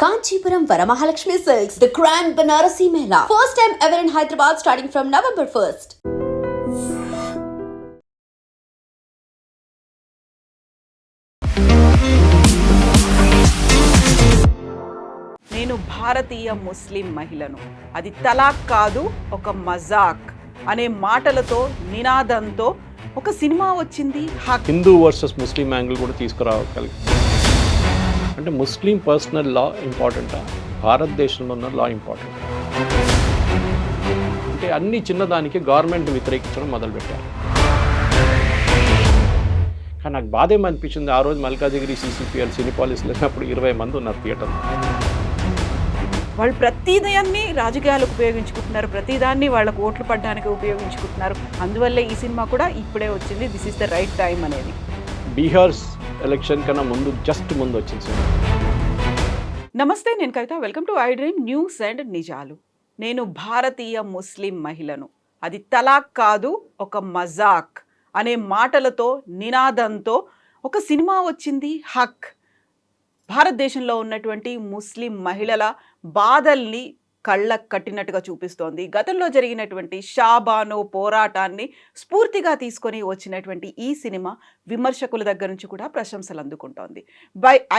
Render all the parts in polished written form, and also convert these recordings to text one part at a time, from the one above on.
Kanchipuram Varamahalakshmi Silks, the Grand Banarasi Mela. First time ever in Hyderabad starting from November 1st. నేను భారతీయ ముస్లిం మహిళను, అది తలాక్ కాదు ఒక మజాక్ అనే మాటలతో నినాదంతో ఒక సినిమా వచ్చింది. హిందూ వర్సెస్ ముస్లిం యాంగిల్ కూడా తీసుకురాగలి. అంటే ముస్లిం పర్సనల్ లా ఇంపార్టెంటా, భారతదేశంలో ఉన్న లా ఇంపార్టెంట్? అంటే అన్ని చిన్నదానికి గవర్నమెంట్ వ్యతిరేకించడం మొదలుపెట్టారు. కానీ నాకు బాధ ఏమనిపించింది, ఆ రోజు మల్కాజిగిరి సిసిపిఎల్ సినిపాలిస్లో లేనప్పుడు 20 మంది ఉన్నారు థియేటర్లో. వాళ్ళు ప్రతిదాన్ని రాజకీయాలకు ఉపయోగించుకుంటున్నారు, ప్రతిదాన్ని వాళ్ళకు ఓట్లు పడడానికి ఉపయోగించుకుంటున్నారు. అందువల్లే ఈ సినిమా కూడా ఇప్పుడే వచ్చింది, this is the right time అనేది. బీహార్ ఎలక్షన్ కన్నా ముందు, జస్ట్ ముందు వచ్చింది సినిమా. నమస్తే, నేను Kavitha. Welcome to I Dream News and నిజాలు. నేను భారతీయ ముస్లిం మహిళను, అది తలాక్ కాదు ఒక మజాక్ అనే మాటలతో నినాదంతో ఒక సినిమా వచ్చింది. హక్ భారతదేశంలో ఉన్నటువంటి ముస్లిం మహిళల బాధల్ని కళ్ళకు కట్టినట్టుగా చూపిస్తోంది. గతంలో జరిగినటువంటి షాబానో పోరాటాన్ని స్ఫూర్తిగా తీసుకొని వచ్చినటువంటి ఈ సినిమా విమర్శకుల దగ్గర నుంచి కూడా ప్రశంసలు అందుకుంటోంది.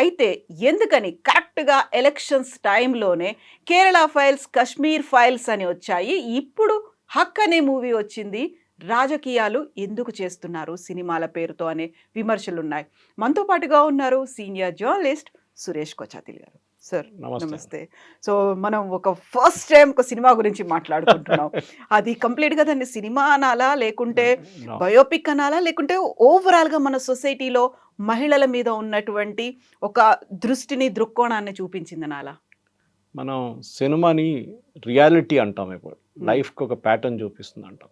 అయితే ఎందుకని కరెక్ట్గా ఎలక్షన్స్ టైంలోనే కేరళ ఫైల్స్, కశ్మీర్ ఫైల్స్ అని వచ్చాయి, ఇప్పుడు హక్ అనే మూవీ వచ్చింది, రాజకీయాలు ఎందుకు చేస్తున్నారు సినిమాల పేరుతో అనే విమర్శలు ఉన్నాయి. మనతో పాటుగా ఉన్నారు సీనియర్ జర్నలిస్ట్ సురేష్ కొచాతిల్ గారు. సార్ నమస్తే. సో మనం ఒక ఫస్ట్ టైం ఒక సినిమా గురించి మాట్లాడుకుంటున్నాం. అది కంప్లీట్గా దాన్ని సినిమా అనాలా, లేకుంటే బయోపిక్ అనాలా, లేకుంటే ఓవరాల్గా మన సొసైటీలో మహిళల మీద ఉన్నటువంటి ఒక దృష్టిని, దృక్కోణాన్ని చూపించింది అనాలా? మనం సినిమాని రియాలిటీ అంటాం, ఇప్పుడు లైఫ్కి ఒక ప్యాటర్న్ చూపిస్తుంది అంటాం.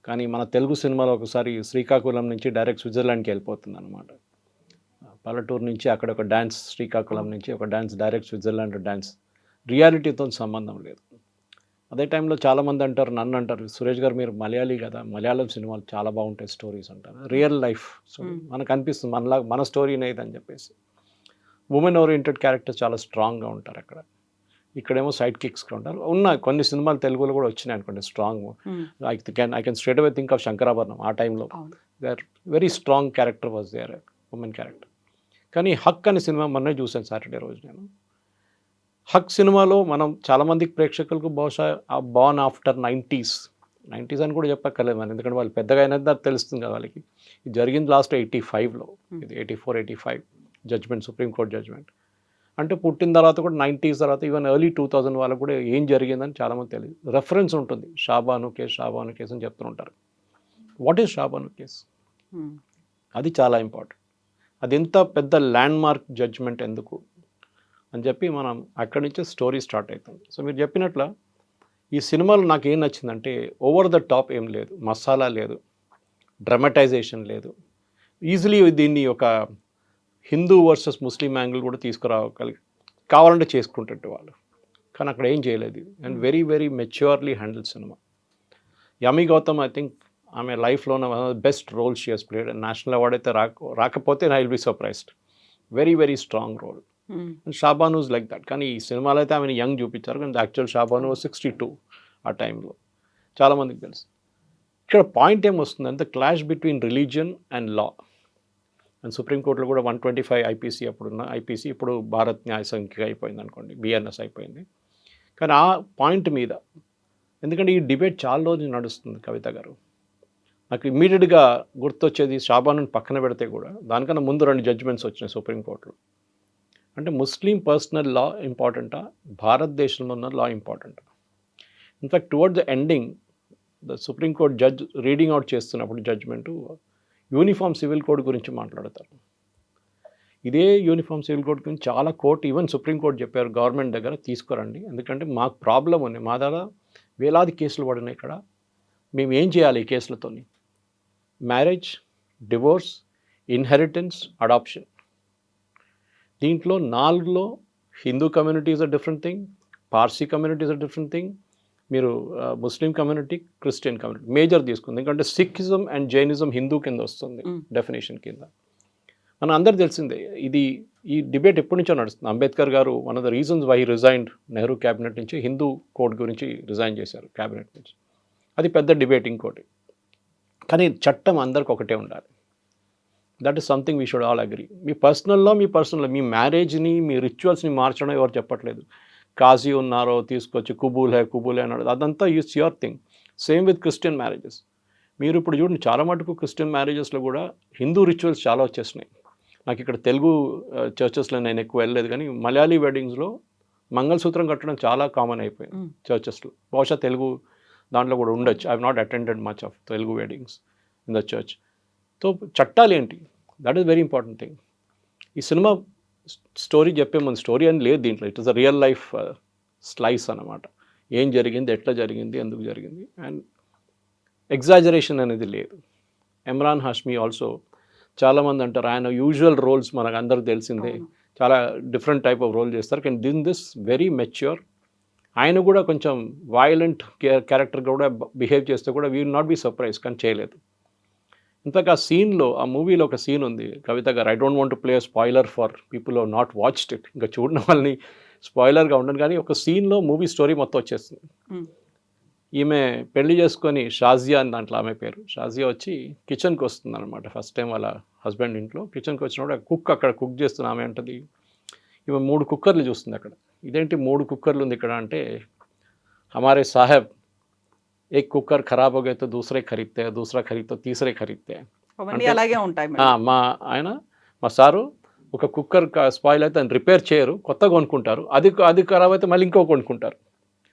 కానీ మన తెలుగు సినిమాలో ఒకసారి శ్రీకాకుళం నుంచి డైరెక్ట్ స్విట్జర్లాండ్కి వెళ్ళిపోతుంది అనమాట. పల్లెటూరు నుంచి అక్కడ ఒక డ్యాన్స్, శ్రీకాకుళం నుంచి ఒక డ్యాన్స్, డైరెక్ట్ స్విట్జర్లాండ్ డ్యాన్స్. రియాలిటీతో సంబంధం లేదు. అదే టైంలో చాలామంది అంటారు, నన్ను అంటారు, సురేష్ గారు మీరు మలయాళీ కదా, మలయాళం సినిమాలు చాలా బాగుంటాయి స్టోరీస్ అంటారు. రియల్ లైఫ్ మనకు అనిపిస్తుంది మన స్టోరీనే ఇది అని చెప్పేసి. ఉమెన్ ఓరియంటెడ్ క్యారెక్టర్స్ చాలా స్ట్రాంగ్గా ఉంటారు అక్కడ. ఇక్కడేమో సైడ్ కిక్స్గా ఉంటారు. ఉన్నాయి కొన్ని సినిమాలు తెలుగులో కూడా వచ్చినాయి అనుకోండి strong. I can straight away think of Sankarabharanam. ఆ టైంలో there very strong character was there, women character. కానీ హక్ అనే సినిమా మొన్నే చూశాను సాటర్డే రోజు నేను. హక్ సినిమాలో మనం చాలామందికి ప్రేక్షకులకు బహుశా బాన్ ఆఫ్టర్ 90s అని కూడా చెప్పక్కర్లేదు మనం, ఎందుకంటే వాళ్ళు పెద్దగా అయినది అది తెలుస్తుంది కదా వాళ్ళకి. ఇది జరిగింది లాస్ట్ 85లో, ఇది 84-85 జడ్జ్మెంట్, సుప్రీంకోర్టు జడ్జ్మెంట్. అంటే పుట్టిన తర్వాత కూడా 90s తర్వాత ఈవెన్ ఎర్లీ 2000 వాళ్ళకు కూడా ఏం జరిగిందని చాలామంది తెలియదు. రెఫరెన్స్ ఉంటుంది, షాబాను కేసు అని చెప్తుంటారు. What is Shah Bano case? అది చాలా ఇంపార్టెంట్. అది ఎంత పెద్ద ల్యాండ్ మార్క్ జడ్జ్మెంట్ ఎందుకు అని చెప్పి మనం అక్కడి నుంచే స్టోరీ స్టార్ట్ అవుతుంది. సో మీరు చెప్పినట్ల ఈ సినిమాలో నాకు ఏం నచ్చిందంటే, ఓవర్ ద టాప్ ఏం లేదు, మసాలా లేదు, డ్రమటైజేషన్ లేదు. ఈజీలీ దీన్ని ఒక హిందూ వర్సెస్ ముస్లిం యాంగిల్ కూడా తీసుకురాగలి, కావాలంటే చేసుకుంటుంటే వాళ్ళు. కానీ అక్కడ ఏం చేయలేదు. And very very maturely handle సినిమా. యమి గౌతమ్, ఐ థింక్ ఆమె లైఫ్లో best role she has played. National award అయితే రాకపోతే I will be surprised. Very very strong role. And Shah Bano is like that. కానీ ఈ సినిమాలో అయితే ఆమెను యంగ్ చూపించారు, కానీ యాక్చువల్ షాబాను 62 ఆ టైంలో, చాలామందికి తెలుసు. ఇక్కడ పాయింట్ ఏమొస్తుందంటే clash between religion and law. And సుప్రీంకోర్టులో కూడా 125 ఐపీసీ అప్పుడున్న ఐపీసీ ఇప్పుడు భారత్ న్యాయ సంఖ్య అయిపోయింది అనుకోండి, బిఎన్ఎస్ అయిపోయింది. కానీ ఆ పాయింట్ మీద, ఎందుకంటే ఈ డిబేట్ చాలా రోజులు నడుస్తుంది కవిత గారు, నాకు ఇమ్మీడియట్గా గుర్తొచ్చేది షాబాను పక్కన పెడితే కూడా దానికన్నా ముందు 2 జడ్జ్మెంట్స్ వచ్చినాయి సుప్రీంకోర్టులో. అంటే ముస్లిం పర్సనల్ లా ఇంపార్టెంటా, భారతదేశంలో ఉన్న లా ఇంపార్టెంటా? In fact toward the ending the సుప్రీంకోర్టు జడ్జ్ రీడింగ్ అవుట్ చేస్తున్నప్పుడు జడ్జ్మెంటు యూనిఫామ్ సివిల్ కోడ్ గురించి మాట్లాడతారు. ఇదే యూనిఫామ్ సివిల్ కోడ్ గురించి చాలా కోర్టు, ఈవెన్ సుప్రీంకోర్టు చెప్పారు గవర్నమెంట్ దగ్గర తీసుకురండి, ఎందుకంటే మాకు ప్రాబ్లం ఉంది, మా దగ్గర వేలాది కేసులు పడినాయి, ఇక్కడ మేము ఏం చేయాలి ఈ కేసులతో? Marriage, divorce, inheritance, adoption. దీంట్లో 4లో Hindu community is a different thing, Parsi community is a different thing, మీరు Muslim community, Christian community major తీసుకుంది. ఎందుకంటే సిక్కిజం అండ్ జైనిజం హిందూ కింద వస్తుంది డెఫినేషన్ కింద. మన అందరు తెలిసిందే ఈ డిబేట్ ఎప్పటి నుంచో నడుస్తుంది. Ambedkar garu one of the reasons why resigned Nehru cabinet నుంచి హిందూ కోడ్ గురించి రిజైన్ చేశారు క్యాబినెట్ నుంచి. అది పెద్ద డిబేట్ ఇంకోటి. కానీ చట్టం అందరికి ఒకటే ఉండాలి. That is something we should all agree. మీ పర్సనల్లో మీ మ్యారేజ్ని మీ రిచువల్స్ని మార్చడం ఎవరు చెప్పట్లేదు. కాజీ ఉన్నారో తీసుకొచ్చి కుబూల్ హే అన్నాడు, అదంతా use your thing. Same with Christian marriages. మీరు ఇప్పుడు చూడండి, చాలా మటుకు క్రిస్టియన్ మ్యారేజెస్లో కూడా హిందూ రిచువల్స్ చాలా వచ్చేసినాయి. నాకు ఇక్కడ తెలుగు చర్చెస్లో నేను ఎక్కువ వెళ్ళలేదు, కానీ మలయాళీ వెడ్డింగ్స్లో మంగళసూత్రం కట్టడం చాలా కామన్ అయిపోయింది చర్చెస్లో. బహుశా తెలుగు దాంట్లో కూడా ఉండొచ్చు. I have not attended much of Telugu weddings in the church. So చట్టాలు ఏంటి, that is very important thing. ఈ సినిమా స్టోరీ చెప్పే ముందు స్టోరీ అని లేదు దీంట్లో. It is a real life slice అన్నమాట. ఏం జరిగింది, ఎట్లా జరిగింది, ఎందుకు జరిగింది, అండ్ ఎగ్జాజరేషన్ అనేది లేదు. ఇమ్రాన్ హాష్మీ ఆల్సో చాలామంది అంటారు ఆయన యూజువల్ రోల్స్ మనకు అందరికి తెలిసిందే, చాలా డిఫరెంట్ టైప్ ఆఫ్ రోల్ చేస్తారు. కానీ దిస్ వెరీ మెచ్యూర్. ఆయన కూడా కొంచెం వైలెంట్ క్యారెక్టర్ కూడా బిహేవ్ చేస్తే కూడా we will not be surprise, కానీ చేయలేదు. ఇంతకు ఆ సీన్లో, ఆ మూవీలో ఒక సీన్ ఉంది కవిత గారు. I don't want to play spoiler for people who not watched it. ఇంకా చూడడం వాళ్ళని స్పాయిలర్గా ఉండను, కానీ ఒక సీన్లో మూవీ స్టోరీ మొత్తం వచ్చేస్తుంది. ఈమె పెళ్లి చేసుకొని షాజియా అని దాంట్లో ఆమె పేరు. షాజియా వచ్చి కిచెన్కి వస్తుంది అనమాట. ఫస్ట్ టైం వాళ్ళ హస్బెండ్ ఇంట్లో కిచెన్కి వచ్చినప్పుడు కుక్ అక్కడ కుక్ చేస్తున్న ఆమె అంటది, ఈమె 3 కుక్కర్లు చూస్తుంది అక్కడ. ఇదేంటి 3 కుక్కర్లు ఉంది ఇక్కడ అంటే, హమారే సాహెబ్ एक कुकर खराब हो गए तो दूसरे खरीदते हैं, दूसरा खरीद तो तीसरे खरीदते हैं. అవన్నీ అలాగే ఉంటాయి. మా సారు ఒక కుక్కర్ స్పాయిల్ అయితే దాన్ని రిపేర్ చేయరు, కొత్తగా కొనుక్కుంటారు. అది ఖరాబ్ అయితే మళ్ళీ ఇంకో కొనుక్కుంటారు.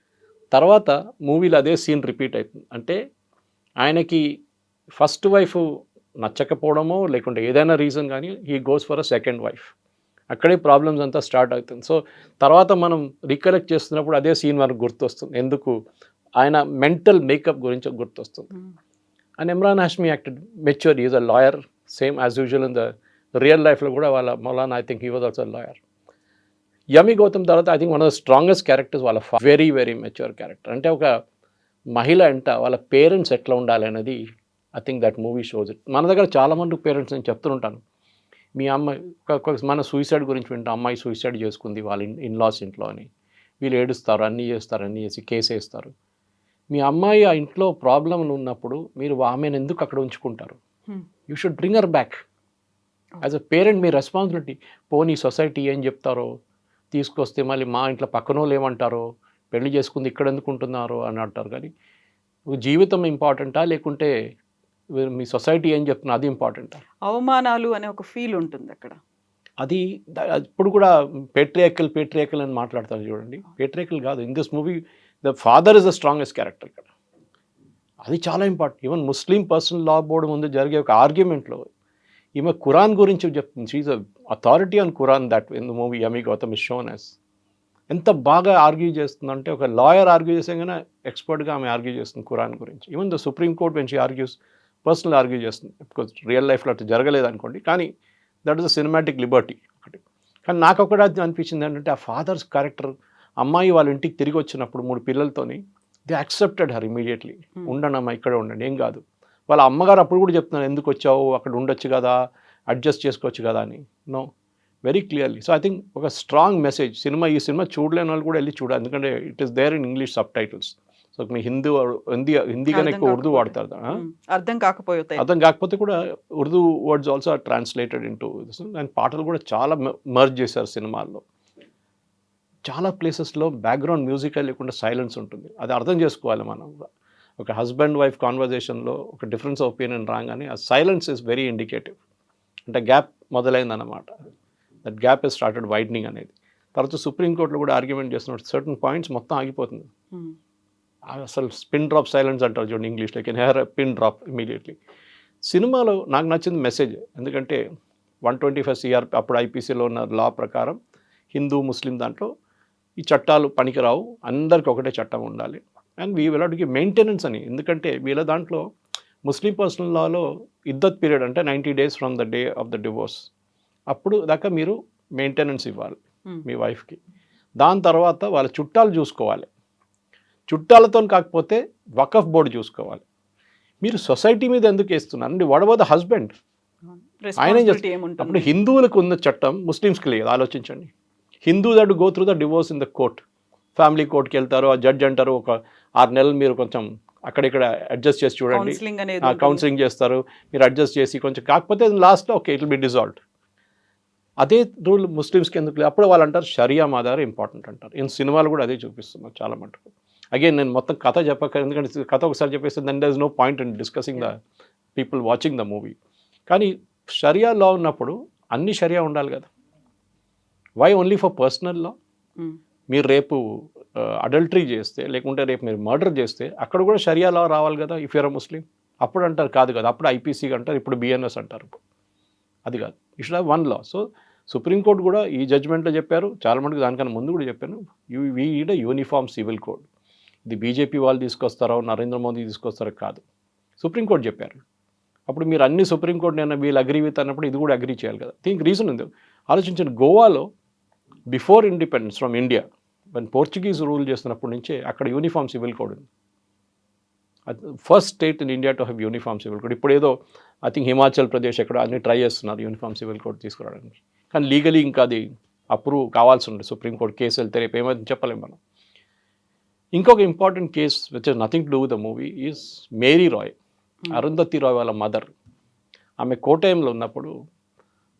తర్వాత మూవీలో అదే సీన్ రిపీట్ అవుతుంది. అంటే ఆయనకి ఫస్ట్ వైఫ్ నచ్చకపోవడమో లేకుంటే ఏదైనా రీజన్ కానీ he goes for a second wife. అక్కడే ప్రాబ్లమ్స్ అంతా స్టార్ట్ అవుతుంది. సో తర్వాత మనం రికలెక్ట్ చేస్తున్నప్పుడు అదే సీన్ మనకు గుర్తొస్తుంది. ఎందుకు ఆయన మెంటల్ మేకప్ గురించి గుర్తొస్తుంది. And Imran Hashmi acted mature. Is a lawyer, same as usual in the real లైఫ్లో కూడా వాళ్ళ మౌలానా I think he was also lawyer. Yami Gautam తర్వాత I think one of the strongest characters వాళ్ళ వెరీ వెరీ మెచ్యూర్ క్యారెక్టర్. అంటే ఒక మహిళ అంట వాళ్ళ పేరెంట్స్ ఎట్లా ఉండాలి అనేది I think that movie shows it. మన దగ్గర చాలామంది పేరెంట్స్ నేను చెప్తుంటాను, మీ అమ్మాయి మన సూసైడ్ గురించి వింటాం, అమ్మాయి సూసైడ్ చేసుకుంది వాళ్ళ ఇన్లాస్ ఇంట్లో అని. వీళ్ళు ఏడుస్తారు, అన్నీ చేస్తారు, అన్నీ చేసి కేసు వేస్తారు. మీ అమ్మాయి ఆ ఇంట్లో ప్రాబ్లంలు ఉన్నప్పుడు మీరు ఆమెను ఎందుకు అక్కడ ఉంచుకుంటారు? You should bring her back. As a parent me responsibility. పోనీ సొసైటీ ఏం చెప్తారో, తీసుకొస్తే మళ్ళీ మా ఇంట్లో పక్కన వాళ్ళు ఏమంటారో, పెళ్లి చేసుకుంది ఇక్కడ ఎందుకు ఉంటున్నారో అని అంటారు. కానీ జీవితం ఇంపార్టెంటా లేకుంటే మీ సొసైటీ ఏం చెప్తున్నా అది ఇంపార్టెంటా? అవమానాలు అనే ఒక ఫీల్ ఉంటుంది అక్కడ. అది ఇప్పుడు కూడా పేట్రియాకల్ అని మాట్లాడతారు చూడండి. పేట్రియాకల్ కాదు, in this movie the father is the strongest character ఇక్కడ. అది చాలా important. Even Muslim personal law board ముందు జరిగే ఒక ఆర్గ్యుమెంట్లో ఈమె ఖురాన్ గురించి చెప్తుంది. She is a authority on Quran that in the movie Yami Gautam is shown as. ఎంత బాగా ఆర్గ్యూ చేస్తుందంటే, ఒక లాయర్ ఆర్గ్యూ చేసే కానీ ఎక్స్పర్ట్గా ఆమె ఆర్గ్యూ చేస్తుంది ఖురాన్ గురించి. Even the supreme court when she argues personal argue చేస్తుంది. బికాజ్ రియల్ లైఫ్లో అట్లా జరగలేదు అనుకోండి, కానీ that is the cinematic Liberty ఒకటి. కానీ నాకు ఒకటి అనిపించింది ఏంటంటే, ఆ ఫాదర్స్ క్యారెక్టర్, అమ్మాయి వాళ్ళ ఇంటికి తిరిగి వచ్చినప్పుడు 3 పిల్లలతోని దే యాక్సెప్టెడ్ హర్ ఇమీడియట్లీ. ఉండండి అమ్మ, ఇక్కడ ఉండండి, ఏం కాదు. వాళ్ళ అమ్మగారు అప్పుడు కూడా చెప్తున్నారు, ఎందుకు వచ్చావు, అక్కడ ఉండొచ్చు కదా, అడ్జస్ట్ చేసుకోవచ్చు కదా అని. No, very clearly. So I think ఒక స్ట్రాంగ్ మెసేజ్. ఈ సినిమా చూడలేని వాళ్ళు కూడా వెళ్ళి చూడాలి, ఎందుకంటే it is there in English subtitles. So మీ హిందీ కన్నా ఎక్కువ ఉర్దూ వాడతారు. అర్థం కాకపోతే కూడా Urdu words also are translated into this. And పాటలు కూడా చాలా మర్జ్ చేశారు సినిమాల్లో. చాలా ప్లేసెస్లో బ్యాక్గ్రౌండ్ మ్యూజిక్ లేకుండా సైలెన్స్ ఉంటుంది. అది అర్థం చేసుకోవాలి మనం. ఒక హస్బెండ్ వైఫ్ కాన్వర్జేషన్లో ఒక డిఫరెన్స్ ఆఫ్ ఒపీనియన్ రాగానే ఆ సైలెన్స్ ఇస్ వెరీ ఇండికేటివ్. అంటే గ్యాప్ మొదలైందన్నమాట. That gap is started widening అనేది. తర్వాత సుప్రీంకోర్టులో కూడా ఆర్గ్యుమెంట్ చేస్తున్నట్టు సర్టన్ పాయింట్స్ మొత్తం ఆగిపోతుంది. అసలు పిన్ డ్రాప్ సైలెన్స్ అంటారు చూడండి ఇంగ్లీష్లో. Can hear a pin drop immediately. సినిమాలో నాకు నచ్చింది మెసేజ్. ఎందుకంటే 125 CR అప్పుడు ఐపీసీలో ఉన్న లా ప్రకారం హిందూ ముస్లిం దాంట్లో ఈ చట్టాలు పనికిరావు, అందరికి ఒకటే చట్టం ఉండాలి. And we will have to give maintenance అని. ఎందుకంటే వీళ్ళ దాంట్లో ముస్లిం పర్సనల్ లాలో ఇద్దత్ పీరియడ్ అంటే 90 days from the day of the divorce, అప్పుడు దాకా మీరు మెయింటెనెన్స్ ఇవ్వాలి మీ వైఫ్కి. దాని తర్వాత వాళ్ళ చుట్టాలు చూసుకోవాలి. చుట్టాలతో కాకపోతే వకఫ్ బోర్డు చూసుకోవాలి. మీరు సొసైటీ మీద ఎందుకు వేస్తున్నారు అండి? What about the husband? ఆయన ఏం రెస్పాన్సిబిలిటీ చేస్తారు ఏముంటుంది? అప్పుడు హిందువులకు ఉన్న చట్టం ముస్లిమ్స్కి లేదు. ఆలోచించండి, Hindu that go through the divorce in the court, family కోర్ట్కి వెళ్తారు, ఆ జడ్జ్ అంటారు ఒక 6 నెలలు మీరు కొంచెం అక్కడిక్కడ అడ్జస్ట్ చేసి చూడండి, కౌన్సిలింగ్ అనేది కౌన్సిలింగ్ చేస్తారు, మీరు అడ్జస్ట్ చేసి కొంచెం కాకపోతే లాస్ట్లో okay it will be dissolved. అదే రూల్ ముస్లిమ్స్కి ఎందుకు లేదు? అప్పుడు వాళ్ళు అంటారు షరియా మాదార్ ఇంపార్టెంట్ అంటారు. ఈ సినిమాలు కూడా అదే చూపిస్తున్నారు చాలా మటుకు. అగైన్ నేను మొత్తం కథ చెప్పక, ఎందుకంటే కథ ఒకసారి చెప్పేస్తే then there is no point in discussing the people watching the movie. కానీ షరియా లా ఉన్నప్పుడు అన్ని షరియా ఉండాలి కదా. Why only for personal law? మీరు రేపు అడల్టరీ చేస్తే, లేకుంటే రేపు మీరు మర్డర్ చేస్తే అక్కడ కూడా షరియా లా రావాలి కదా ఇఫ్ యూర్ అ ముస్లిం. అప్పుడు అంటారు కాదు కదా, అప్పుడు ఐపీసీ అంటారు, ఇప్పుడు బిఎన్ఎస్ అంటారు. అది కాదు, you should have one law. So supreme court కూడా ఈ జడ్జ్మెంట్లో చెప్పారు, చాలా మటుకు దానికన్నా ముందు కూడా చెప్పాను, we need a uniform civil code. ఇది బీజేపీ వాళ్ళు తీసుకొస్తారో నరేంద్ర మోదీ తీసుకొస్తారో కాదు, సుప్రీంకోర్టు చెప్పారు. అప్పుడు మీరు అన్ని సుప్రీంకోర్టు నేను వీళ్ళు అగ్రీ విత్ అన్నప్పుడు ఇది కూడా అగ్రీ చేయాలి కదా. దీనికి రీజన్ ఉంది. ఆలోచించండి, గోవాలో before independence from India when Portuguese rule చేస్తున్నప్పటి నుంచే అక్కడ యూనిఫామ్ సివిల్ కోడ్ ఉంది. First state in India to have uniform civil code. ఇప్పుడు ఏదో ఐ థింక్ హిమాచల్ ప్రదేశ్ ఎక్కడ అన్ని ట్రై చేస్తున్నారు యూనిఫామ్ సివిల్ కోడ్ తీసుకురావడానికి, కానీ లీగలీ ఇంకా అది అప్రూవ్ కావాల్సి ఉంది. సుప్రీంకోర్టు కేసు వెళ్తే రేపు ఏమైంది చెప్పలేము మనం. ఇంకొక important case which is nothing to do with the movie is Mary Roy, Arundhati Roy వాళ్ళ మదర్. ఆమె కోటయంలో ఉన్నప్పుడు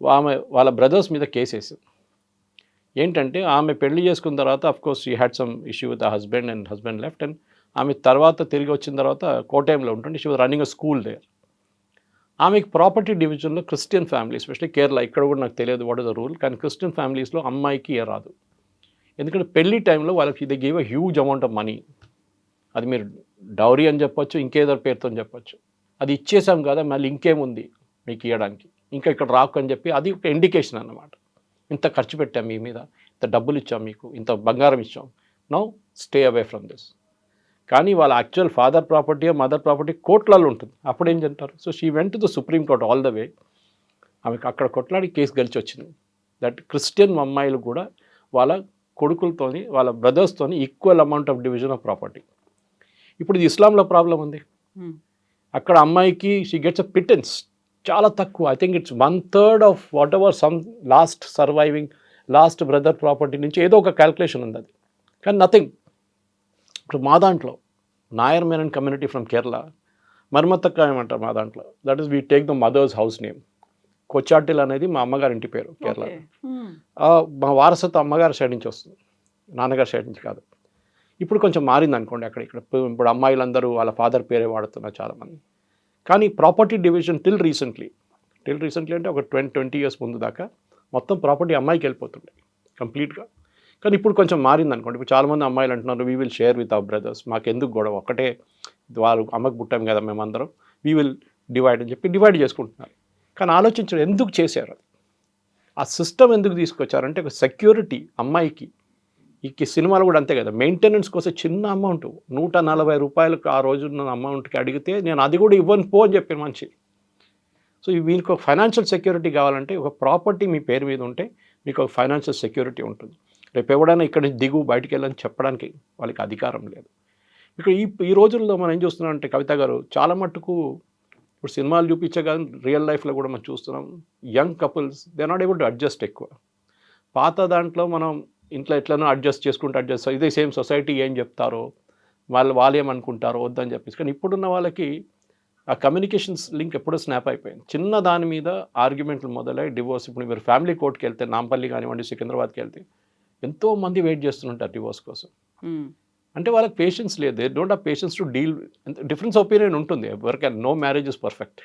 ఆమె వాళ్ళ బ్రదర్స్ మీద కేసు వేసింది. ఏంటంటే ఆమె పెళ్లి చేసుకున్న తర్వాత of course she had some issue with husband and husband left, and ఆమె తర్వాత తిరిగి వచ్చిన తర్వాత కోటయంలో ఉంటుంది. She was running a school there. ఆమెకి ప్రాపర్టీ డివిజన్లో క్రిస్టియన్ ఫ్యామిలీ, ఎస్పెషల్లీ కేరళ, ఇక్కడ కూడా నాకు తెలియదు వాట్ ఇస్ ద రూల్, కానీ క్రిస్టియన్ ఫ్యామిలీస్లో అమ్మాయికి రాదు. ఎందుకంటే పెళ్లి టైంలో వాళ్ళకి they give a huge amount of money. అది మీరు డౌరీ అని చెప్పొచ్చు, ఇంకేదో పేరుతో చెప్పొచ్చు. అది ఇచ్చేసాం కదా, మళ్ళీ ఇంకేముంది మీకు ఇవ్వడానికి, ఇంకా ఇక్కడ రాకు అని చెప్పి అది ఒక ఇండికేషన్ అన్నమాట. ఇంత ఖర్చు పెట్టాం మీ మీద, ఇంత డబ్బులు ఇచ్చాం మీకు, ఇంత బంగారం ఇచ్చాం, now stay away from this. కానీ వాళ్ళ actual father property mother property కోర్టులలో ఉంటుంది. అప్పుడు ఏం చెప్తారు? So she went to the supreme court all the way. ఆమెకు అక్కడ కొట్లాడి కేసు గెలిచి వచ్చింది. దట్ క్రిస్టియన్ అమ్మాయిలు కూడా వాళ్ళ కొడుకులతోని వాళ్ళ బ్రదర్స్తోని equal amount of division of property. ఇప్పుడు ఇది ఇస్లాంలో ప్రాబ్లం ఉంది. అక్కడ అమ్మాయికి షీ గెట్స్ అ పిటెన్స్ చాలా తక్కువ. I think it's 1/3 of what ever some last brother property నుంచి ఏదో ఒక క్యాల్కులేషన్ ఉంది అది, కానీ నథింగ్. ఇప్పుడు మా దాంట్లో నాయర్ మేనన్ కమ్యూనిటీ ఫ్రమ్ కేరళ, మర్మత్తక్క ఏమంటారు మా దాంట్లో, that is we take the mother's house name. Kochattil అనేది మా అమ్మగారి ఇంటి పేరు కేరళ. మా వారసత్వం అమ్మగారి సైడ్ నుంచి వస్తుంది, నాన్నగారి సైడ్ నుంచి కాదు. ఇప్పుడు కొంచెం మారింది అనుకోండి అక్కడ ఇక్కడ. ఇప్పుడు అమ్మాయిలందరూ వాళ్ళ ఫాదర్ పేరే వాడుతున్నారు చాలామంది. కానీ ప్రాపర్టీ డివిజన్ టిల్ రీసెంట్లీ అంటే ఒక 20 years ముందు దాకా మొత్తం ప్రాపర్టీ అమ్మాయికి వెళ్ళిపోతుండే కంప్లీట్గా. కానీ ఇప్పుడు కొంచెం మారింది అనుకోండి. ఇప్పుడు చాలామంది అమ్మాయిలు అంటున్నారు we will share with our brothers, మాకెందుకు గొడవ, ఒకటే వాళ్ళు అమ్మకు పుట్టాం కదా మేమందరం, వీ విల్ డివైడ్ అని చెప్పి డివైడ్ చేసుకుంటున్నారు. కానీ ఆలోచించడం ఎందుకు చేశారు, ఆ సిస్టమ్ ఎందుకు తీసుకొచ్చారంటే ఒక సెక్యూరిటీ అమ్మాయికి. ఈ సినిమాలు కూడా అంతే కదా, మెయింటెనెన్స్ కోసం చిన్న అమౌంట్ 140 రూపాయలకు ఆ రోజున్న అమౌంట్కి అడిగితే నేను అది కూడా ఇవ్వను పో అని చెప్పిన మనిషి. సో వీళ్ళకి ఒక ఫైనాన్షియల్ సెక్యూరిటీ కావాలంటే ఒక ప్రాపర్టీ మీ పేరు మీద ఉంటే మీకు ఒక ఫైనాన్షియల్ సెక్యూరిటీ ఉంటుంది. రేపు ఎవడైనా ఇక్కడ నుంచి దిగు బయటికి వెళ్ళని చెప్పడానికి వాళ్ళకి అధికారం లేదు. ఇక్కడ ఈ రోజుల్లో మనం ఏం చూస్తున్నాం అంటే కవిత గారు, చాలా మట్టుకు ఇప్పుడు సినిమాలు చూపించే కానీ రియల్ లైఫ్లో కూడా మనం చూస్తున్నాం, young couples they not able to adjust ఎక్కువ. పాత దాంట్లో మనం ఇంట్లో ఎట్లనో అడ్జస్ట్ ఇదే సేమ్ సొసైటీ ఏం చెప్తారో వాళ్ళు ఏమనుకుంటారో వద్దని చెప్పేసి. కానీ ఇప్పుడున్న వాళ్ళకి ఆ కమ్యూనికేషన్స్ లింక్ ఎప్పుడో స్నాప్ అయిపోయింది. చిన్న దాని మీద ఆర్గ్యుమెంట్లు మొదలై డివోర్స్. ఇప్పుడు మీరు ఫ్యామిలీ కోర్టుకి వెళ్తే నాంపల్లి కానివ్వండి, సికింద్రాబాద్కి వెళ్తే ఎంతోమంది వెయిట్ చేస్తుంటారు డివోర్స్ కోసం. అంటే వాళ్ళకి పేషెన్స్ లేదు, they don't have patience to deal. Difference opinion ఉంటుంది ఎవరికైనా, నో మ్యారేజ్ ఇస్ పర్ఫెక్ట్,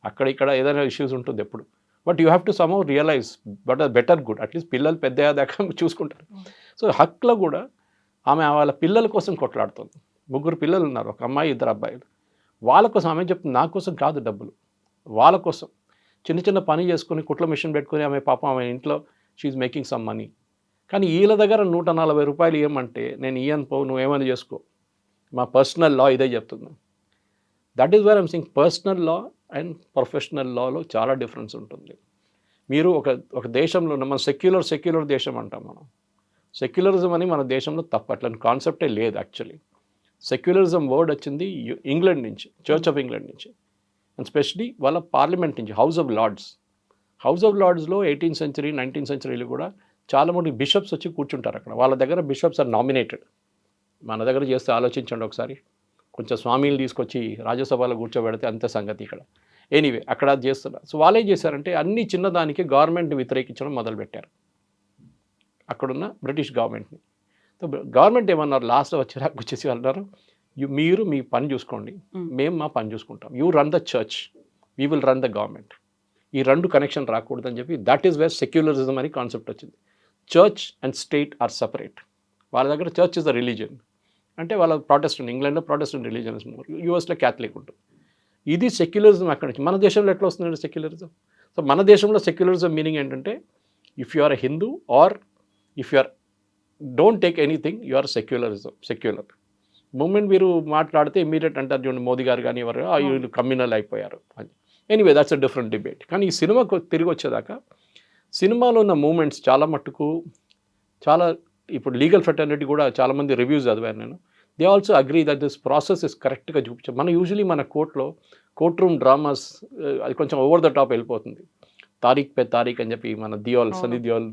అక్కడ ఇక్కడ ఏదైనా ఇష్యూస్ ఉంటుంది ఎప్పుడు. But you have to somehow realise but better good, at least పిల్లలు పెద్ద అయ్యేదాకా చూసుకుంటారు. సో హక్లో కూడా ఆమె వాళ్ళ పిల్లల కోసం కొట్లాడుతుంది. 3 పిల్లలు ఉన్నారు, ఒక అమ్మాయి 2 అబ్బాయిలు. వాళ్ళ కోసం ఆమె చెప్తుంది, నా కోసం కాదు డబ్బులు, వాళ్ళ కోసం. చిన్న పని చేసుకుని కుట్ల మిషన్ పెట్టుకుని ఆమె పాపం ఆమె ఇంట్లో షీఈ్ మేకింగ్ సమ్ మనీ. కానీ వీళ్ళ దగ్గర 140 రూపాయలు ఇవ్వమంటే నేను ఇయ్యను పో, నువ్వేమైనా చేసుకో, మా పర్సనల్ లా ఇదే చెప్తుంది. That is where I'm Singh personal law and professional లాలో చాలా డిఫరెన్స్ ఉంటుంది. మీరు ఒక దేశంలో మన సెక్యులర్ దేశం అంటాం మనం. సెక్యులరిజం అని మన దేశంలో తప్ప అట్లని కాన్సెప్టే లేదు యాక్చువల్లీ. సెక్యులరిజం వర్డ్ వచ్చింది ఇంగ్లాండ్ నుంచి, చర్చ్ ఆఫ్ ఇంగ్లాండ్ నుంచి, అండ్ స్పెషలీ వాళ్ళ పార్లమెంట్ నుంచి, House of Lords. House of లార్డ్స్లో 18th century 19th centuryలో కూడా చాలామంది బిషప్స్ వచ్చి కూర్చుంటారు అక్కడ. వాళ్ళ దగ్గర బిషప్స్ ఆర్ నామినేటెడ్. మన దగ్గర చేస్తే ఆలోచించండి ఒకసారి. కొంచెం స్వామీలు తీసుకొచ్చి రాజ్యసభలో కూర్చోబెడితే అంతే సంగతి ఇక్కడ. ఎనీవే అక్కడ అది చేస్తున్నారు. సో వాళ్ళు ఏం చేశారంటే అన్ని చిన్నదానికి గవర్నమెంట్ని వ్యతిరేకించడం మొదలుపెట్టారు, అక్కడున్న బ్రిటిష్ గవర్నమెంట్ని. సో గవర్నమెంట్ ఏమన్నారు లాస్ట్లో వచ్చేసి అన్నారు, మీరు మీ పని చూసుకోండి, మేము మా పని చూసుకుంటాం. You run the church, we will run the government. ఈ రెండు కనెక్షన్ రాకూడదని చెప్పి దట్ ఈస్ వేర్ సెక్యులరిజం అని కాన్సెప్ట్ వచ్చింది. Church and state or separate. వాళ్ళ దగ్గర చర్చ్ ఇస్ ద రిలీజియన్, అంటే వాళ్ళ ప్రొటెస్టెంట్, ఇంగ్లాండ్లో ప్రొటెస్టెంట్ రిలీజియన్, యూఎస్లో క్యాథలిక్ ఉంటుంది. ఇది సెక్యులరిజం అక్కడి నుంచి. మన దేశంలో ఎట్లా వస్తుందండి సెక్యులరిజం? సో మన దేశంలో సెక్యులరిజం మీనింగ్ ఏంటంటే if you are a Hindu or if you are don't take anything you are secular. Moment మీరు మాట్లాడితే ఇమీడియట్ అంటారు చూడండి, మోదీ గారు కానీ ఎవరు వీళ్ళు కమ్యూనల్ అయిపోయారు అని. Anyway that's a different debate. కానీ ఈ సినిమాకు తిరిగి వచ్చేదాకా సినిమాలో ఉన్న మూమెంట్స్ చాలా మట్టుకు చాలా, ఇప్పుడు లీగల్ ఫెటర్నిటీ కూడా చాలామంది రివ్యూస్ చదివాను నేను. They also agree that this process is కరెక్ట్గా చూపించాం. మన యూజువలీ మన కోర్ట్ రూమ్ డ్రామాస్ అది కొంచెం ఓవర్ ద టాప్ వెళ్ళిపోతుంది. తారీఖ్ పే తారీఖ్ అని చెప్పి మన సనీ దియోల్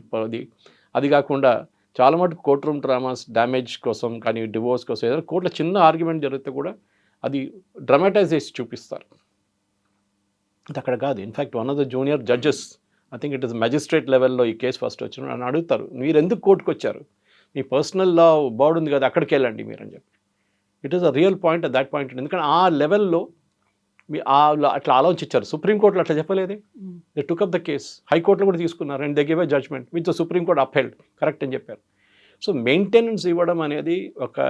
అది కాకుండా చాలా మటుకు కోర్ట్ రూమ్ డ్రామాస్ డ్యామేజ్ కోసం కానీ డివోర్స్ కోసం ఏదైనా కోర్టులో చిన్న ఆర్గ్యుమెంట్ జరిగితే కూడా అది డ్రామాటైజ్ చేసి చూపిస్తారు. అది అక్కడ కాదు. In fact one of the junior judges, I think it is magistrate లెవెల్లో ఈ కేసు ఫస్ట్ వచ్చిన అని అడుగుతారు, మీరు ఎందుకు కోర్టుకు వచ్చారు, మీ పర్సనల్ లా బోర్డు ఉంది కదా అక్కడికి వెళ్ళండి మీరు అని చెప్పి. It is a real point at that point. ఎందుకంటే ఆ లెవెల్లో అట్లా ఆలోచించారు. సుప్రీంకోర్టులో అట్లా చెప్పలేదే. They took up the case. హైకోర్టులో కూడా తీసుకున్నారు and they give a judgement which the supreme court upheld, correct అని చెప్పారు. సో మెయింటెనెన్స్ ఇవ్వడం అనేది ఒక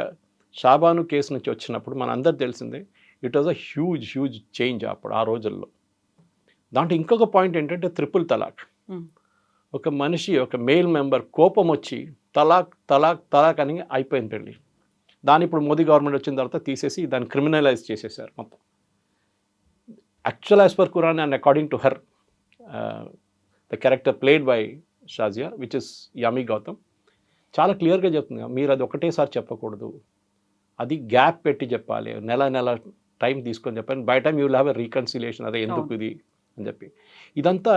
షాబాను కేసు నుంచి వచ్చినప్పుడు మన అందరు తెలిసిందే, it was a huge change అప్పుడు ఆ రోజుల్లో. దాంట్లో ఇంకొక పాయింట్ ఏంటంటే ట్రిపుల్ తలాక్. ఒక మనిషి, ఒక మేల్ మెంబర్ కోపం వచ్చి తలాక్ అని అయిపోయింది పెళ్ళి. దాన్ని ఇప్పుడు మోదీ గవర్నమెంట్ వచ్చిన తర్వాత తీసేసి దాన్ని క్రిమినలైజ్ చేసేసారు మొత్తం. Actual as per Quran and according to her the character played by Shazia which is Yami Gautam చాలా క్లియర్గా చెప్తుంది, మీరు అది ఒకటేసారి చెప్పకూడదు, అది గ్యాప్ పెట్టి చెప్పాలి, నెల టైం తీసుకొని చెప్పండి. By time you will have a reconciliation, అదే ఎందుకు ఇది అని చెప్పి. ఇదంతా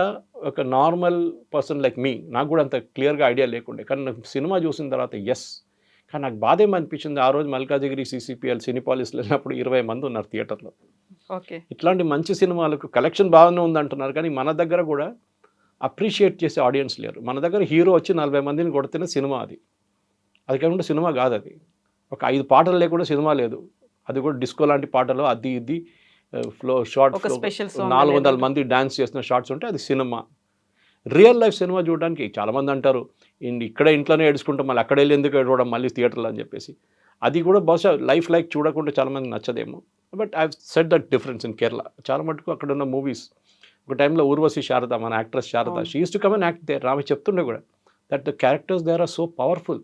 ఒక నార్మల్ పర్సన్ లైక్ మీ, నాకు కూడా అంత క్లియర్గా ఐడియా లేకుండే. కానీ నాకు సినిమా చూసిన తర్వాత ఎస్. కానీ నాకు బాధ ఏమనిపించింది, ఆ రోజు మల్కాజిగిరి CCPL సినిపాలిస్లో వెళ్ళినప్పుడు 20 మంది ఉన్నారు థియేటర్లో. ఓకే, ఇట్లాంటి మంచి సినిమాలకు కలెక్షన్ బాగానే ఉందంటున్నారు, కానీ మన దగ్గర కూడా అప్రిషియేట్ చేసే ఆడియన్స్ లేరు. మన దగ్గర హీరో వచ్చి 40 మందిని కొడితేనే సినిమా. అది కాకుండా సినిమా కాదు. అది ఒక 5 పాటలు లేకుండా సినిమా లేదు. అది కూడా డిస్కో లాంటి పాటలు, అది ఇది ఫ్లో షార్ట్ 400 మంది డ్యాన్స్ చేస్తున్న షార్ట్స్ ఉంటే అది సినిమా. రియల్ లైఫ్ సినిమా చూడడానికి చాలామంది అంటారు ఇక్కడే ఇంట్లోనే ఏడుచుకుంటాం, మళ్ళీ అక్కడ వెళ్ళి ఎందుకు ఏడవడం మళ్ళీ థియేటర్లో అని చెప్పేసి. అది కూడా బహుశా లైఫ్ లైక్ చూడకుండా చాలామంది నచ్చదేమో. But I said that difference in Kerala. చాలా మటుకు అక్కడ ఉన్న మూవీస్, ఒక టైంలో ఊర్వశి శారద, మన actress Sharada, she used to come and act there. ఆమె చెప్తుండే కూడా that the characters there are so powerful.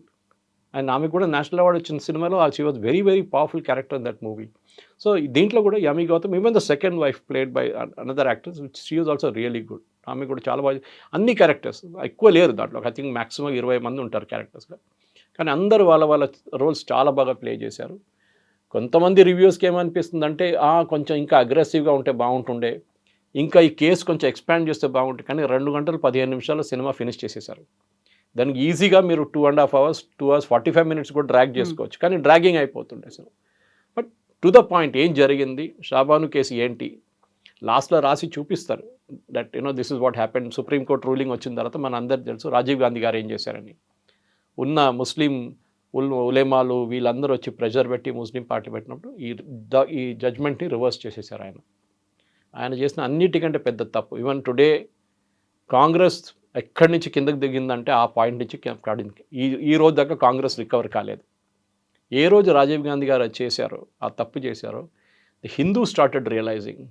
And ఆమె కూడా నేషనల్ అవార్డు వచ్చిన సినిమాలో she was very powerful character in that movie. So దీంట్లో కూడా Yami Gautam, even the second wife played by another actors which she was also really good. ఆమె కూడా చాలా బాగా, అన్ని క్యారెక్టర్స్ ఎక్కువ లేరు దాంట్లో, ఐ థింక్ మ్యాక్సిమం 20 మంది ఉంటారు క్యారెక్టర్స్గా, కానీ అందరూ వాళ్ళ రోల్స్ చాలా బాగా ప్లే చేశారు. కొంతమంది రివ్యూస్కి ఏమనిపిస్తుందంటే కొంచెం ఇంకా అగ్రెసివ్గా ఉంటే బాగుంటుండే, ఇంకా ఈ కేసు కొంచెం ఎక్స్పాండ్ చేస్తే బాగుంటుంది. కానీ 2 గంటలు 15 నిమిషాల్లో సినిమా ఫినిష్ చేసేసారు. దానికి ఈజీగా మీరు 2.5 hours 2 hours 45 minutes కూడా డ్రాగ్ చేసుకోవచ్చు, కానీ డ్రాగింగ్ అయిపోతుండే అసలు. బట్ టు ద పాయింట్ ఏం జరిగింది, షాబాను కేసు ఏంటి, లాస్ట్లో రాసి చూపిస్తారు that this is what happened. Supreme court ruling వచ్చిన తర్వాత మన అందరికీ తెలుసు రాజీవ్ గాంధీ గారు ఏం చేశారని. ఉన్న ముస్లిం ఉలేమాలు వీళ్ళందరూ వచ్చి ప్రెషర్ పెట్టి ముస్లిం పార్టీ పెట్టినప్పుడు ఈ జడ్జ్మెంట్ని రివర్స్ చేసేసారు. ఆయన చేసిన అన్నిటికంటే పెద్ద తప్పు. ఈవెన్ టుడే కాంగ్రెస్ ఎక్కడి నుంచి కిందకి దిగిందంటే ఆ పాయింట్ నుంచి కాడింది. ఈ రోజు దాకా కాంగ్రెస్ రికవర్ కాలేదు. ఏ రోజు రాజీవ్ గాంధీ గారు చేశారో, ఆ తప్పు చేశారో, ది హిందూ స్టార్టెడ్ రియలైజింగ్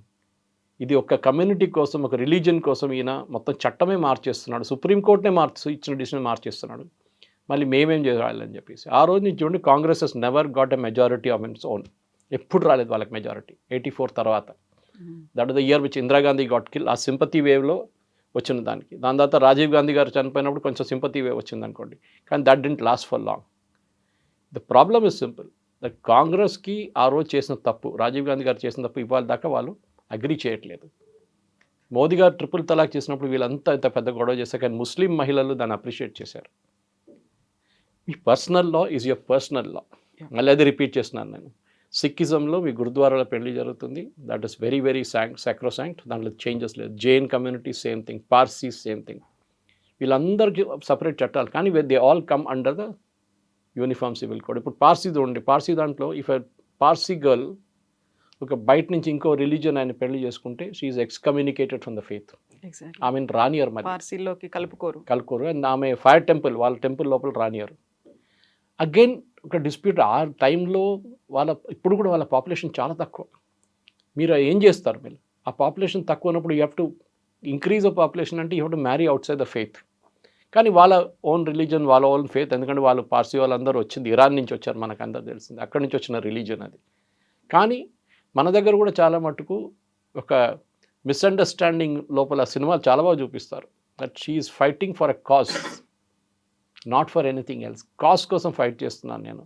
ఇది ఒక కమ్యూనిటీ కోసం, ఒక రిలీజియన్ కోసం ఈయన మొత్తం చట్టమే మార్చేస్తున్నాడు, సుప్రీంకోర్టునే ఇచ్చిన డిసిషన్ మార్చేస్తున్నాడు, మళ్ళీ మేమేం చేయాలని చెప్పేసి. ఆ రోజు నుంచి చూడండి, Congress he's never got a majority of its own. ఎప్పుడు రాలేదు వాళ్ళకి మెజారిటీ 84 తర్వాత. That is the year which Indira Gandhi got kill. ఆ సింపతి వేవ్లో వచ్చిన దాని తర్వాత రాజీవ్ గాంధీ గారు చనిపోయినప్పుడు కొంచెం సింపతి వేవ్ వచ్చింది అనుకోండి, కానీ that didn't last for long. The problem is simple, that కాంగ్రెస్కి ఆ రోజు చేసిన తప్పు, రాజీవ్ గాంధీ గారు చేసిన తప్పు ఇవాళ దాకా వాళ్ళు అగ్రీ చేయట్లేదు. మోదీ గారు ట్రిపుల్ తలాక్ చేసినప్పుడు వీళ్ళంతా ఇంత పెద్ద గొడవ చేశారు, కానీ ముస్లిం మహిళలు దాన్ని అప్రిషియేట్ చేశారు. మీ personal law is your personal law. మళ్ళీ అది రిపీట్ చేస్తున్నాను నేను. సిక్కిజంలో మీ గురుద్వారాలో పెళ్లి జరుగుతుంది, that is very very sacrosanct, దాంట్లో చేంజెస్ లేదు. Jain community same thing, Parsi same thing. వీళ్ళందరికీ సపరేట్ చట్టాలు, కానీ they all come under the uniform civil code. ఇప్పుడు పార్సీ చూడండి, పార్సీ దాంట్లో ఇఫ్ ఎ పార్సీ గర్ల్ ఒక బయట నుంచి ఇంకో రిలీజియన్ ఆయన పెళ్లి చేసుకుంటే షీఈ్ ఎక్స్కమ్యూనికేటెడ్ ఫ్రమ్ ద ఫెయిత్. ఆమెను రానియర్, మరి పార్సీలోకి కలుపుకోరు. అండ్ ఆమె ఫైర్ టెంపుల్, వాళ్ళ టెంపుల్ లోపల రానియరు. అగైన్ ఒక డిస్ప్యూట్. ఆ టైంలో ఇప్పుడు కూడా వాళ్ళ పాపులేషన్ చాలా తక్కువ. మీరు ఏం చేస్తారు? మీరు ఆ పాపులేషన్ తక్కువ ఉన్నప్పుడు you have to increase the population, అంటే you have to marry outside the faith. కానీ వాళ్ళ ఓన్ రిలీజన్, వాళ్ళ ఓన్ ఫెయిత్, ఎందుకంటే వాళ్ళు పార్సీ వాళ్ళందరూ వచ్చింది ఇరాన్ నుంచి వచ్చారు, మనకు అందరూ తెలిసింది, అక్కడి నుంచి వచ్చిన రిలీజన్ అది. కానీ మన దగ్గర కూడా చాలా మటుకు ఒక మిస్అండర్స్టాండింగ్ లోపల సినిమాలు చాలా బాగా చూపిస్తారు. That she is fighting for a cause, not for anything else. Cause కోసం ఫైట్ చేస్తున్నాను నేను,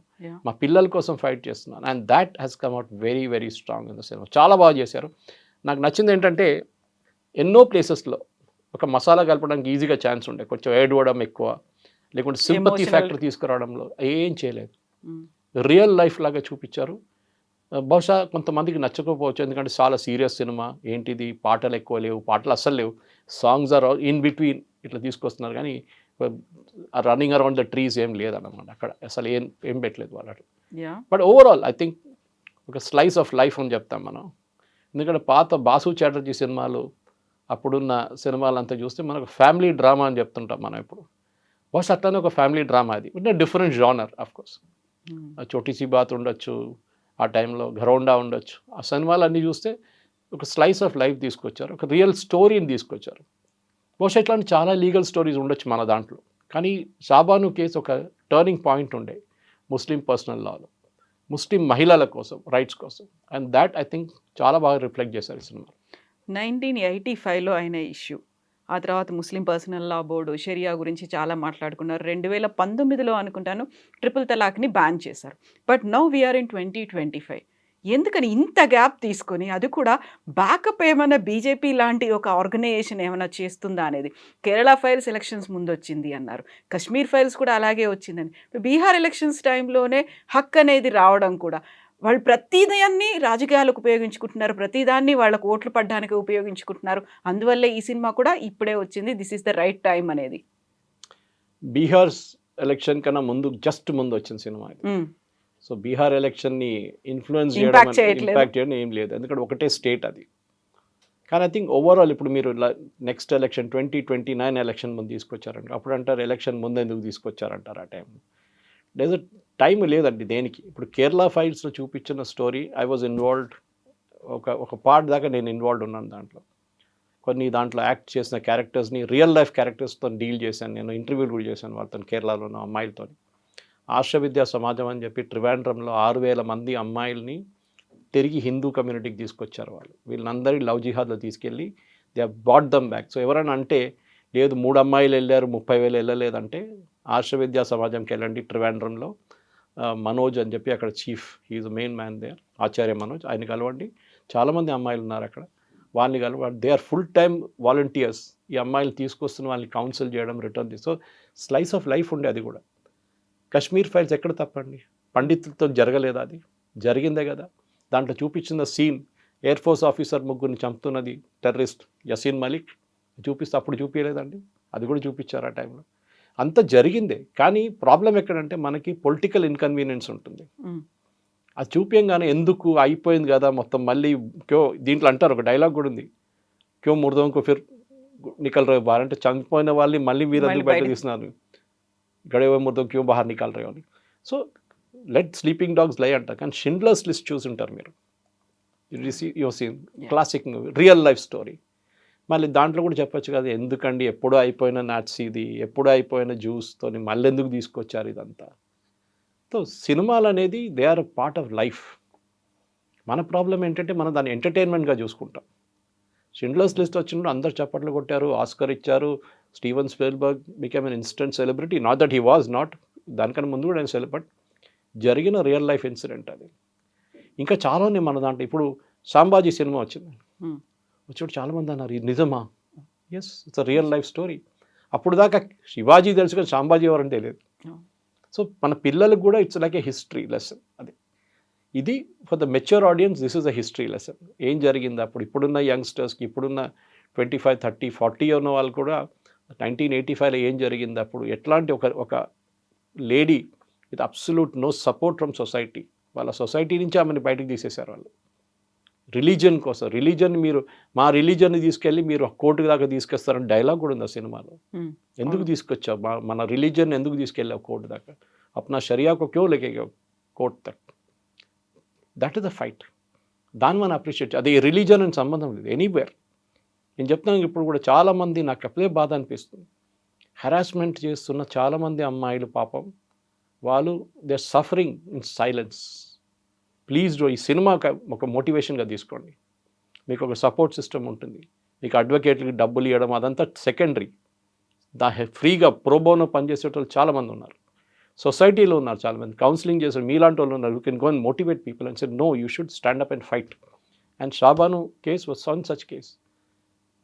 మా పిల్లల కోసం ఫైట్ చేస్తున్నాను. And that has come out very very strong in the cinema. చాలా బాగా చేశారు. నాకు నచ్చింది ఏంటంటే ఎన్నో ప్లేసెస్లో ఒక మసాలా కలపడానికి ఈజీగా ఛాన్స్ ఉండే, కొంచెం ఏడవడం ఎక్కువ, లేకుంటే సింపతి ఫ్యాక్టర్ తీసుకురావడంలో ఏం చేయలేదు. రియల్ లైఫ్ లాగా చూపించారు. బహుశా కొంతమందికి నచ్చకపోవచ్చు, ఎందుకంటే చాలా సీరియస్ సినిమా, ఏంటిది పాటలు ఎక్కువ లేవు, పాటలు అస్సలు లేవు, సాంగ్స్ ఆర్ ఇన్ బిట్వీన్ ఇట్లా తీసుకొస్తున్నారు, కానీ రన్నింగ్ అరౌండ్ ద ట్రీస్ ఏం లేదన్నమాట అక్కడ, అసలు ఏం పెట్టలేదు వాళ్ళు. బట్ ఓవరాల్ ఐ థింక్ ఒక స్లైస్ ఆఫ్ లైఫ్ అని చెప్తాం మనం. ఎందుకంటే పాత బాసు చాటర్జీ సినిమాలు, అప్పుడున్న సినిమాలు అంతా చూస్తే మనకు ఫ్యామిలీ డ్రామా అని చెప్తుంటాం మనం ఇప్పుడు. బహుశా అట్లానే ఒక ఫ్యామిలీ డ్రామా అది, different genre. Of course Chhoti Si Baat ఉండొచ్చు, ఆ టైంలో ఘరోండా ఉండొచ్చు. ఆ సినిమాలు అన్నీ చూస్తే ఒక స్లైస్ ఆఫ్ లైఫ్ తీసుకొచ్చారు, ఒక రియల్ స్టోరీని తీసుకొచ్చారు. బహుశా ఇట్లాంటి చాలా లీగల్ స్టోరీస్ ఉండొచ్చు మన దాంట్లో, కానీ షాబాను కేసు ఒక టర్నింగ్ పాయింట్ ఉండే ముస్లిం పర్సనల్ లాలో, ముస్లిం మహిళల కోసం, రైట్స్ కోసం. అండ్ దాట్ ఐ థింక్ చాలా బాగా రిఫ్లెక్ట్ చేశారు ఈ సినిమా. 1985లో అయిన ఇష్యూ, ఆ తర్వాత ముస్లిం పర్సనల్ లా బోర్డు షరియా గురించి చాలా మాట్లాడుకున్నారు. 2019లో అనుకుంటాను ట్రిపుల్ తలాక్ని బ్యాన్ చేశారు. But now we are in 2025. ఎందుకని ఇంత గ్యాప్ తీసుకొని, అది కూడా బ్యాకప్ ఏమైనా బీజేపీ లాంటి ఒక ఆర్గనైజేషన్ ఏమైనా చేస్తుందా అనేది? కేరళ ఫైల్స్ ఎలక్షన్స్ ముందు వచ్చింది అన్నారు, కశ్మీర్ ఫైల్స్ కూడా అలాగే వచ్చిందని. బీహార్ ఎలక్షన్స్ టైంలోనే హక్ అనేది రావడం కూడా, వాళ్ళు ప్రతిదాన్ని రాజకీయాలకు ఉపయోగించుకుంటున్నారు, ప్రతిదాన్ని వాళ్ళకు ఓట్లు పడ్డానికి ఉపయోగించుకుంటున్నారు. అందువల్లే ఈ సినిమా కూడా ఇప్పుడే వచ్చింది, this is the right time అనేది. బీహార్ ఎలక్షన్ కన్నా ముందు, జస్ట్ ముందు వచ్చిన సినిమా ఇది. సో బీహార్ ఎలక్షన్ని ఇన్ఫ్లుయెన్స్ చేయడం, ఇంపాక్ట్ చేయడం ఏం లేదు, ఎందుకంటే ఒకటే స్టేట్ అది. కానీ ఐ థింక్ ఓవరాల్ ఇప్పుడు మీరు నెక్స్ట్ ఎలక్షన్ 2029 ఎలక్షన్ ముందు తీసుకొచ్చారంట. అప్పుడు అంటారు ఎలక్షన్ ముందు ఎందుకు తీసుకొచ్చారంటారు ఆ టైంలో. లేదు, టైం లేదండి దేనికి. ఇప్పుడు కేరళ ఫైల్స్లో చూపించిన స్టోరీ ఐ వాజ్ ఇన్వాల్వ్డ్, ఒక పార్ట్ దాకా నేను ఇన్వాల్వ్డ్ ఉన్నాను దాంట్లో. కొన్ని దాంట్లో యాక్ట్ చేసిన క్యారెక్టర్స్ని రియల్ లైఫ్ క్యారెక్టర్స్తో డీల్ చేశాను నేను, ఇంటర్వ్యూలు కూడా చేశాను వాళ్ళతో, కేరళలోని అమ్మాయిలతో. ఆర్ష విద్యా సమాజం అని చెప్పి ట్రివాండ్రంలో 6,000 మంది అమ్మాయిల్ని తిరిగి హిందూ కమ్యూనిటీకి తీసుకొచ్చారు వాళ్ళు. వీళ్ళందరి లవ్ జిహాద్లో తీసుకెళ్ళి they have bought them back. So ఎవరైనా అంటే లేదు 3 అమ్మాయిలు వెళ్ళారు 30,000 వెళ్ళలేదంటే ఆర్ష విద్యా సమాజంకి వెళ్ళండి, ట్రివాండ్రంలో మనోజ్ అని చెప్పి అక్కడ chief, he is main man there, Acharya Manoj, ఆయన కలవండి. చాలామంది అమ్మాయిలు ఉన్నారు అక్కడ, వాళ్ళని కలవండి. They are full time volunteers. ఈ అమ్మాయిలు తీసుకొస్తున్న వాళ్ళని కౌన్సిల్ చేయడం, రిటర్న్ తీసు. సో స్లైస్ ఆఫ్ లైఫ్ ఉండే అది కూడా. కశ్మీర్ ఫైల్స్ ఎక్కడ తప్పండి, పండితులతో జరగలేదా? అది జరిగిందే కదా. దాంట్లో చూపించిన సీన్, ఎయిర్ ఫోర్స్ ఆఫీసర్ ముగ్గురిని చంపుతున్నది టెర్రరిస్ట్ యసీన్ మలిక్ చూపిస్తే అప్పుడు చూపించలేదండి, అది కూడా చూపించారు ఆ టైంలో. అంత జరిగిందే. కానీ ప్రాబ్లం ఎక్కడంటే మనకి పొలిటికల్ ఇన్కన్వీనియన్స్ ఉంటుంది. అది చూపించగానే ఎందుకు అయిపోయింది కదా మొత్తం, మళ్ళీ క్యో దీంట్లో అంటారు, ఒక డైలాగ్ కూడా ఉంది, క్యో ముర్దోంకో ఫిర్ నికల్ రే బార్, అంటే చనిపోయిన వాళ్ళని మళ్ళీ మీరు ఎందుకు బయట తీస్తున్నారు, గడే ముర్దో క్యో బాహర్ నికల్ రే అని. సో లెట్ స్లీపింగ్ డాగ్స్ లై అంటారు, కానీ షిండ్లర్స్ లిస్ట్ చూసుంటారు మీరు, your seen classic movie, real life story. మళ్ళీ దాంట్లో కూడా చెప్పొచ్చు కదా, ఎందుకండి ఎప్పుడూ అయిపోయిన నాట్సీది, ఎప్పుడూ అయిపోయిన జ్యూస్తో మళ్ళీ ఎందుకు తీసుకొచ్చారు ఇదంతా. సో సినిమాలు అనేది they are a part of life. మన ప్రాబ్లం ఏంటంటే మనం దాన్ని ఎంటర్టైన్మెంట్గా చూసుకుంటాం. షిండ్లర్స్ లిస్ట్ వచ్చినప్పుడు అందరు చప్పట్లు కొట్టారు, ఆస్కర్ ఇచ్చారు, Steven Spielberg became N instant celebrity. Not that he was not, దానికన్నా ముందు కూడా ఆయన సెలబ్రిటీ. జరిగిన రియల్ లైఫ్ ఇన్సిడెంట్ అది. ఇంకా చాలా ఉన్నాయి మన దాంట్లో. ఇప్పుడు సాంబాజీ సినిమా వచ్చింది, వచ్చేప్పుడు చాలామంది అన్నారు ఇది నిజమా? Yes, it's a real life story. అప్పుడు దాకా శివాజీ తెలుసు కానీ సాంబాజీ ఎవరని తెలియదు. సో మన పిల్లలకు కూడా it's like A history lesson. అది ఇది for the mature audience this is a history lesson. ఏం జరిగింది అప్పుడు, ఇప్పుడున్న యంగ్స్టర్స్కి, ఇప్పుడున్న 25, 30, 40 ఉన్న వాళ్ళు కూడా 1985లో ఏం జరిగింది అప్పుడు, ఎట్లాంటి ఒక lady with absolute no support from society, వాళ్ళ సొసైటీ నుంచి ఆమెను బయటకు తీసేశారు వాళ్ళు రిలీజన్ కోసం. రిలీజన్ మీరు మా రిలీజన్ని తీసుకెళ్ళి మీరు కోర్టు దాకా తీసుకొస్తారని డైలాగ్ కూడా ఉంది ఆ సినిమాలో. ఎందుకు తీసుకొచ్చావు మన రిలీజన్, ఎందుకు తీసుకెళ్ళావు కోర్టు దాకా? అప్నా షరియాకు క్యో లేకే కోర్టు తక్. That is the fight. దాన్ని మనం అప్రిషియేట్. అది రిలీజన్ అని సంబంధం లేదు, ఎనీవేర్. నేను చెప్తున్నాను ఇప్పుడు కూడా చాలామంది నాకు అప్పుడే బాధ అనిపిస్తుంది, హెరాస్మెంట్ చేస్తున్న చాలామంది అమ్మాయిలు పాపం వాళ్ళు they are suffering in silence. Please do, ఈ సినిమా ఒక మోటివేషన్గా తీసుకోండి. మీకు ఒక సపోర్ట్ సిస్టమ్ ఉంటుంది, మీకు అడ్వకేట్లకి డబ్బులు ఇవ్వడం అదంతా సెకండరీ. ఫ్రీగా ప్రోబోనో పనిచేసేటోళ్ళు చాలామంది ఉన్నారు, సొసైటీలో ఉన్నారు చాలామంది, కౌన్సిలింగ్ చేసే మీలాంటి వాళ్ళు ఉన్నారు. You can go and motivate people and say no, you should stand up and fight. And Shah Bano case was one such case.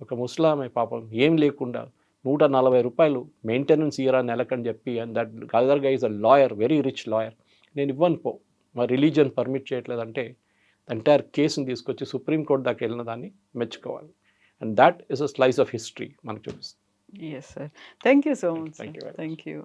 ఒక ముస్లామే పాపం ఏం లేకుండా 140 రూపాయలు మెయింటెనెన్స్ ఇయరా నెలకని చెప్పి, and that other guy is a lawyer, very rich lawyer. నేను ఇవ్వను పో, మా రిలీజన్ పర్మిట్ చేయట్లేదంటే ఎంటైర్ కేసుని తీసుకొచ్చి సుప్రీంకోర్టు దాకా వెళ్ళిన దాన్ని మెచ్చుకోవాలి. And that is a slice of history మనకు చూపిస్తుంది. Yes sir, thank you so much. Thank you very much. Thank you.